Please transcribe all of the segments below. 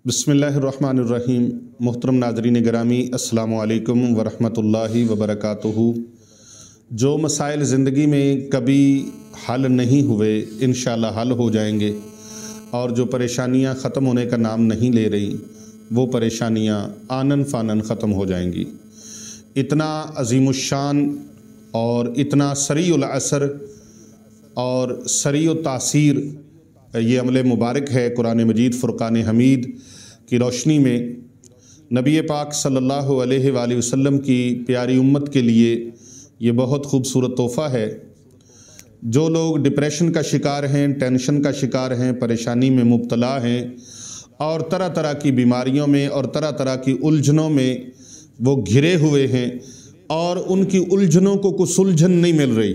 बिस्मिल्लाहिर्रहमानिर्रहीम। मोहतरम नाज़रीन गिरामी, अस्सलामु अलैकुम वरहमतुल्लाहि वबरकातुहू। जो मसाइल ज़िंदगी में कभी हल नहीं हुए इंशाअल्लाह हल हो जाएंगे, और जो परेशानियां ख़त्म होने का नाम नहीं ले रही वो परेशानियां आनन फ़ानन ख़त्म हो जाएंगी। इतना अज़ीमुश्शान और इतना सरीउल असर और सरीउत तासीर ये अमल मुबारक है। कुरान मजीद फ़ुरक़ान हमीद की रोशनी में नबी पाक सल्लल्लाहु अलैहि वसल्लम की प्यारी उम्मत के लिए ये बहुत खूबसूरत तोहफ़ा है। जो लोग डिप्रेशन का शिकार हैं, टेंशन का शिकार हैं, परेशानी में मुब्तला हैं और तरह तरह की बीमारियों में और तरह तरह की उलझनों में वो घिरे हुए हैं और उनकी उलझनों को कुछ सुलझन नहीं मिल रही,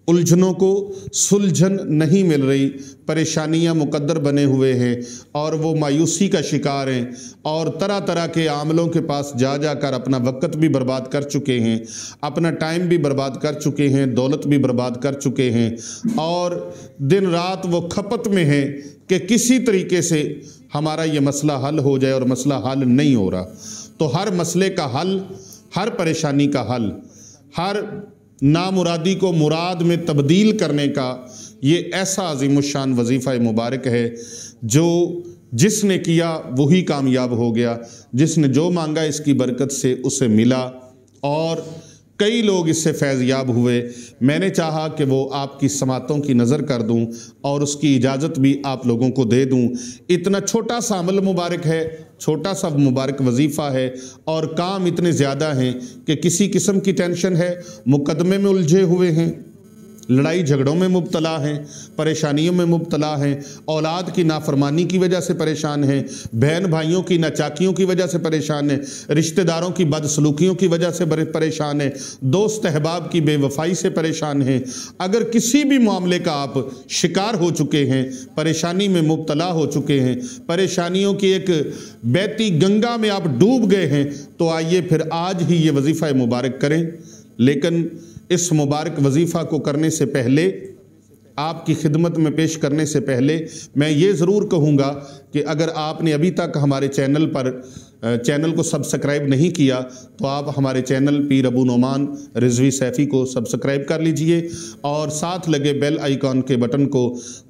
उलझनों को सुलझन नहीं मिल रही, परेशानियां मुकद्दर बने हुए हैं और वो मायूसी का शिकार हैं और तरह तरह के आमलों के पास जा जाकर अपना वक्त भी बर्बाद कर चुके हैं, अपना टाइम भी बर्बाद कर चुके हैं, दौलत भी बर्बाद कर चुके हैं और दिन रात वो खपत में हैं कि किसी तरीके से हमारा ये मसला हल हो जाए, और मसला हल नहीं हो रहा। तो हर मसले का हल, हर परेशानी का हल, हर नामुरादी को मुराद में तब्दील करने का ये ऐसा अज़ीमुश्शान वजीफ़ा मुबारक है जो जिसने किया वही कामयाब हो गया। जिसने जो मांगा इसकी बरकत से उसे मिला और कई लोग इससे फैज़याब हुए। मैंने चाहा कि वो आपकी समातों की नज़र कर दूं और उसकी इजाज़त भी आप लोगों को दे दूं। इतना छोटा सा अमल मुबारक है, छोटा सा मुबारक वजीफ़ा है और काम इतने ज़्यादा हैं कि किसी किस्म की टेंशन है, मुकदमे में उलझे हुए हैं, लड़ाई झगड़ों में मुब्तला हैं, परेशानियों में मुब्तला हैं, औलाद की नाफरमानी की वजह से परेशान हैं, बहन भाइयों की नाचाकियों की वजह से परेशान हैं, रिश्तेदारों की बदसलूकियों की वजह से परेशान हैं, दोस्त अहबाब की बेवफाई से परेशान हैं। अगर किसी भी मामले का आप शिकार हो चुके हैं, परेशानी में मुब्तला हो चुके हैं, परेशानियों की एक बहती गंगा में आप डूब गए हैं, तो आइए फिर आज ही ये वजीफ़ा मुबारक करें। लेकिन इस मुबारक वजीफ़ा को करने से पहले, आपकी खिदमत में पेश करने से पहले मैं ये ज़रूर कहूँगा कि अगर आपने अभी तक हमारे चैनल को सब्सक्राइब नहीं किया तो आप हमारे चैनल पीर अबू नोमान रिजवी सैफ़ी को सब्सक्राइब कर लीजिए और साथ लगे बेल आइकॉन के बटन को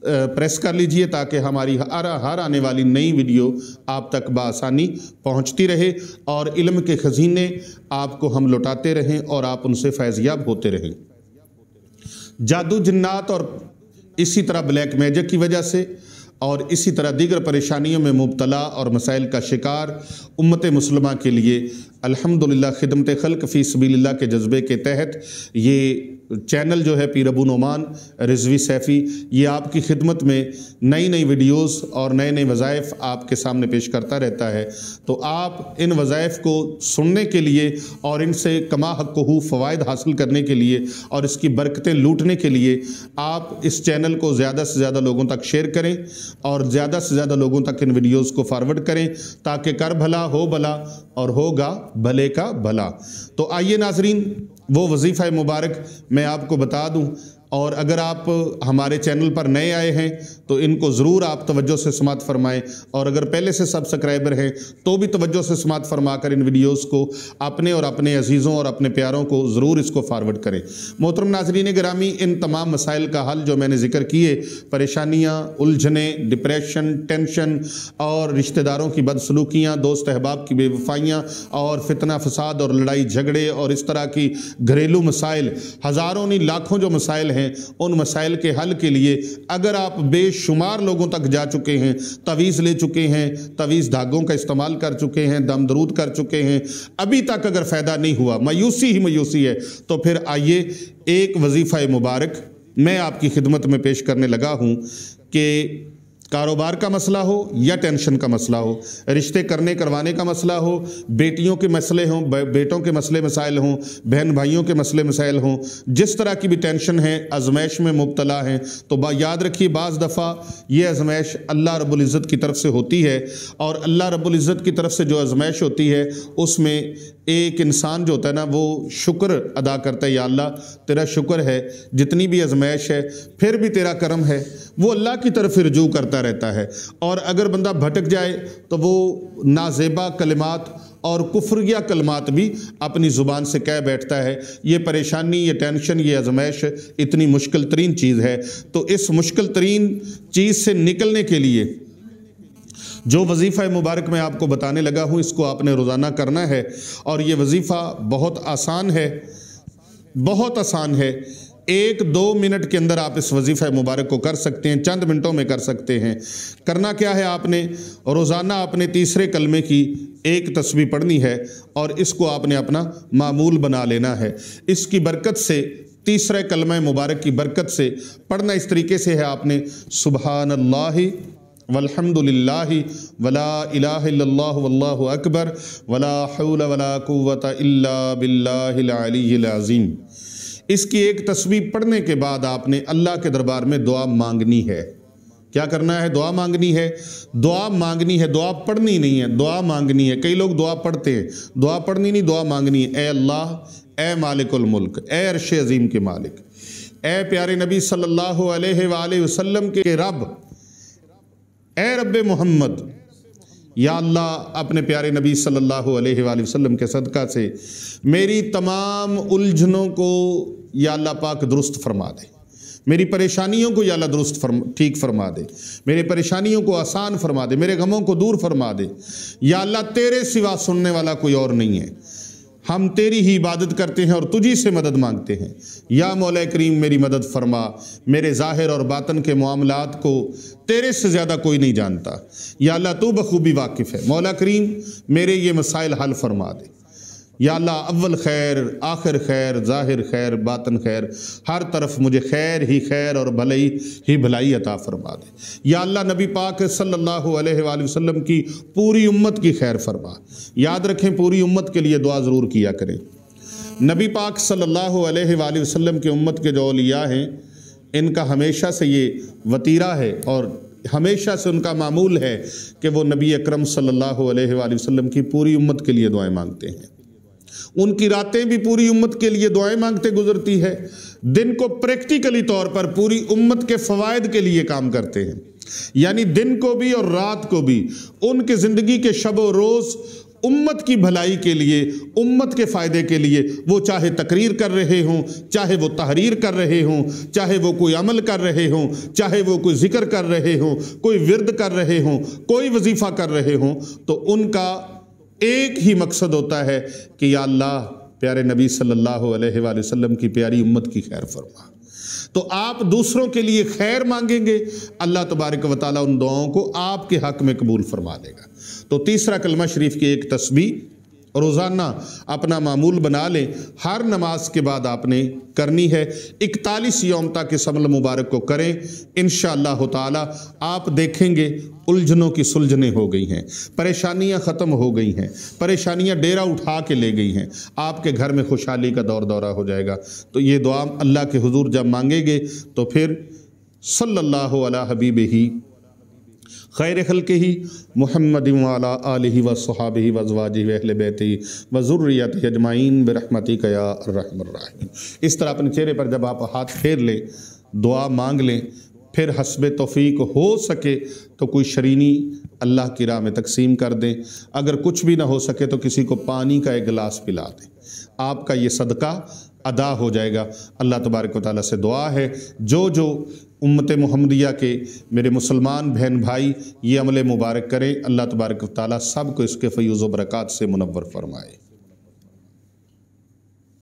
प्रेस कर लीजिए ताकि हमारी हर आने वाली नई वीडियो आप तक बआसानी पहुंचती रहे और इल्म के खजीने आपको हम लौटाते रहें और आप उनसे फैज़याब होते रहें। जादू जिन्नात और इसी तरह ब्लैक मैजिक की वजह से और इसी तरह दीगर परेशानियों में मुब्तला और मसाइल का शिकार उम्मत मुस्लिमा के लिए अल्हम्दुलिल्लाह खिदमत खल्क़ फ़ी सबीलिल्लाह के जज्बे के तहत ये चैनल जो है पीर अबू नोमान रिजवी सैफ़ी, ये आपकी खिदमत में नई नई वीडियोस और नए नए वज़ाइफ आपके सामने पेश करता रहता है। तो आप इन वज़ाइफ को सुनने के लिए और इनसे कमा हक़्क़ुहू फ़वाइद हासिल करने के लिए और इसकी बरकतें लूटने के लिए आप इस चैनल को ज़्यादा से ज़्यादा लोगों तक शेयर करें और ज़्यादा से ज़्यादा लोगों तक इन वीडियोज़ को फॉरवर्ड करें ताकि कर भला हो भला और होगा भले का भला। तो आइए नाज़रीन, वो वजीफ़ा मुबारक मैं आपको बता दूं, और अगर आप हमारे चैनल पर नए आए हैं तो इनको ज़रूर आप तवज्जो से समात फरमाएं, और अगर पहले से सब्सक्राइबर हैं तो भी तवज्जो से समात फरमा कर इन वीडियोज़ को अपने और अपने अजीज़ों और अपने प्यारों को ज़रूर इसको फॉरवर्ड करें। मोहतरम नाज़रीन गिरामी, इन तमाम मसाइल का हल जो मैंने ज़िक्र किए, परेशानियाँ, उलझने, डिप्रेशन, टेंशन और रिश्तेदारों की बदसलूकियाँ, दोस्त अहबाब की बेवफाइयाँ और फितना फसाद और लड़ाई झगड़े और इस तरह की घरेलू मसाइल, हज़ारों नहीं लाखों जो मसाइल हैं, उन मसाइल के हल के लिए अगर आप बेशुमार लोगों तक जा चुके हैं, तवीज़ ले चुके हैं, तवीज़ धागों का इस्तेमाल कर चुके हैं, दम दरूद कर चुके हैं, अभी तक अगर फ़ायदा नहीं हुआ, मायूसी ही मायूसी है, तो फिर आइए एक वजीफ़ा मुबारक मैं आपकी खिदमत में पेश करने लगा हूँ कि कारोबार का मसला हो या टेंशन का मसला हो, रिश्ते करने करवाने का मसला हो, बेटियों के मसले हों, बेटों के मसले मसाइल हों, बहन भाइयों के मसले मसाइल हों, जिस तरह की भी टेंशन है, आजमाइश में मुब्तला हैं, तो याद रखिए बाज़ दफ़ा ये आजमाइश अल्लाह रब्बुल इज़्ज़त की तरफ से होती है और अल्लाह रब्बुल इज़्ज़त की तरफ से जो आजमाइश होती है उसमें एक इंसान जो होता है ना वो शुक्र अदा करता है, या अल्लाह तेरा शुक्र है, जितनी भी आजमाइश है फिर भी तेरा करम है, वो अल्लाह की तरफ रुजू करता ہوتا رہتا ہے، اور اگر بندہ بھٹک جائے تو وہ نازیبا کلمات اور کفریہ کلمات بھی اپنی زبان سے کہہ بیٹھتا ہے۔ یہ پریشانی، یہ ٹینشن، یہ آزمائش اتنی مشکل ترین چیز ہے، تو اس مشکل ترین چیز سے نکلنے کے لیے جو وظیفہ مبارک میں آپ کو بتانے لگا ہوں، اس کو آپ نے روزانہ کرنا ہے، اور یہ وظیفہ بہت آسان ہے، بہت آسان ہے۔ 1-2 منٹ کے اندر آپ اس وظیفہ مبارک کو کر سکتے ہیں، چند منٹوں میں کر سکتے ہیں۔ کرنا کیا ہے، آپ نے روزانہ اپنے تیسرے کلمے کی ایک تسبیح پڑھنی ہے، اور اس کو آپ نے اپنا معمول بنا لینا ہے۔ اس کی برکت سے، تیسرے کلمہ مبارک کی برکت سے پڑھنا اس طریقے سے ہے، آپ نے سبحان اللہ والحمد للہ ولا الہ الا اللہ واللہ اکبر ولا حول ولا قوت الا باللہ العلی العظیم۔ اس کی ایک تسبیح پڑھنے کے بعد آپ نے اللہ کے دربار میں دعا مانگنی ہے۔ کیا کرنا ہے؟ دعا مانگنی ہے، دعا مانگنی ہے، دعا پڑھنی نہیں ہے، دعا مانگنی ہے۔ کئی لوگ دعا پڑھتے ہیں، دعا پڑھنی نہیں، دعا مانگنی ہے۔ اے اللہ، اے مالک الملک، اے عرش عظیم کے مالک، اے پیارے نبی صلی اللہ علیہ وآلہ وسلم کے رب، اے رب محمد، یا اللہ اپنے پیارے نبی صلی اللہ علیہ وآلہ وسلم کے صدقہ سے میری تمام الجھنوں کو یا اللہ پاک درست فرما دے، میری پریشانیوں کو یا اللہ درست ٹھیک فرما دے، میرے پریشانیوں کو آسان فرما دے، میرے غموں کو دور فرما دے۔ یا اللہ تیرے سوا سننے والا کوئی اور نہیں ہے، ہم تیری ہی عبادت کرتے ہیں اور تجھی سے مدد مانگتے ہیں۔ یا مولا کریم میری مدد فرما، میرے ظاہر اور باطن کے معاملات کو تیرے سے زیادہ کوئی نہیں جانتا، یا اللہ تو بخوبی واقف ہے۔ مولا کریم میرے یہ مسائل حل فرما دے، یا اللہ اول خیر، آخر خیر، ظاہر خیر، باطن خیر، ہر طرف مجھے خیر ہی خیر اور بھلائی ہی بھلائی عطا فرما دے۔ یا اللہ نبی پاک صلی اللہ علیہ وآلہ وسلم کی پوری امت کی خیر فرما۔ یاد رکھیں، پوری امت کے لیے دعا ضرور کیا کریں۔ نبی پاک صلی اللہ علیہ وآلہ وسلم کی امت کے جو اولیاء ہیں، ان کا ہمیشہ سے یہ وتیرہ ہے اور ہمیشہ سے ان کا معمول ہے کہ وہ نبی اکرم صلی اللہ علیہ وآلہ وسلم کی پوری امت کے لیے دعائیں مانگتے ہیں۔ ان کی راتیں بھی پوری امت کے لیے دعائیں مانگتے گزرتی ہے، دن کو پریکٹیکلی طور پر پوری امت کے فوائد کے لیے کام کرتے ہیں، یعنی دن کو بھی اور رات کو بھی ان کے زندگی کے شب و روز امت کی بھلائی کے لیے، امت کے فائدے کے لیے، وہ چاہے تقریر کر رہے ہوں، چاہے وہ تحریر کر رہے ہوں، چاہے وہ کوئی عمل کر رہے ہوں، چاہے وہ کوئی ذکر کر رہے ہوں، کوئی ورد کر رہے ہوں، کوئی وظیفہ کر رہے ہوں، تو ان کا ایک ہی مقصد ہوتا ہے کہ یا اللہ پیارے نبی صلی اللہ علیہ وآلہ وسلم کی پیاری امت کی خیر فرما۔ تو آپ دوسروں کے لیے خیر مانگیں گے، اللہ تبارک و تعالیٰ ان دعاؤں کو آپ کے حق میں قبول فرما لے گا۔ تو تیسرا کلمہ شریف کی ایک تسبیح روزانہ اپنا معمول بنا لیں، ہر نماز کے بعد آپ نے کرنی ہے۔ 41 یوم تک اس عمل مبارک کو کریں، انشاءاللہ تعالی آپ دیکھیں گے الجھنوں کی سلجھنیں ہو گئی ہیں، پریشانیاں ختم ہو گئی ہیں، پریشانیاں ڈیرہ اٹھا کے لے گئی ہیں، آپ کے گھر میں خوشحالی کا دور دورہ ہو جائے گا۔ تو یہ دعا اللہ کے حضور جب مانگیں گے تو پھر صلی اللہ علی حبیبہ خیر خلقہ محمد وعلی آلہ وصحابہ وازواجہ واہل بیتہ وذریتہ اجمعین برحمتک یا ارحم الراحمین۔ اس طرح اپنے چہرے پر جب آپ ہاتھ پھیر لیں، دعا مانگ لیں، پھر حسب توفیق ہو سکے تو کوئی شرینی اللہ کی راہ میں تقسیم کر دیں، اگر کچھ بھی نہ ہو سکے تو کسی کو پانی کا ایک گلاس پلا دیں، آپ کا یہ صدقہ ادا ہو جائے گا۔ اللہ تبارک و تعالیٰ سے دعا ہے جو امت محمدیہ کے میرے مسلمان بہن بھائی یہ عمل مبارک کریں، اللہ تبارک و تعالیٰ سب کو اس کے فیوز و برکات سے منور فرمائے۔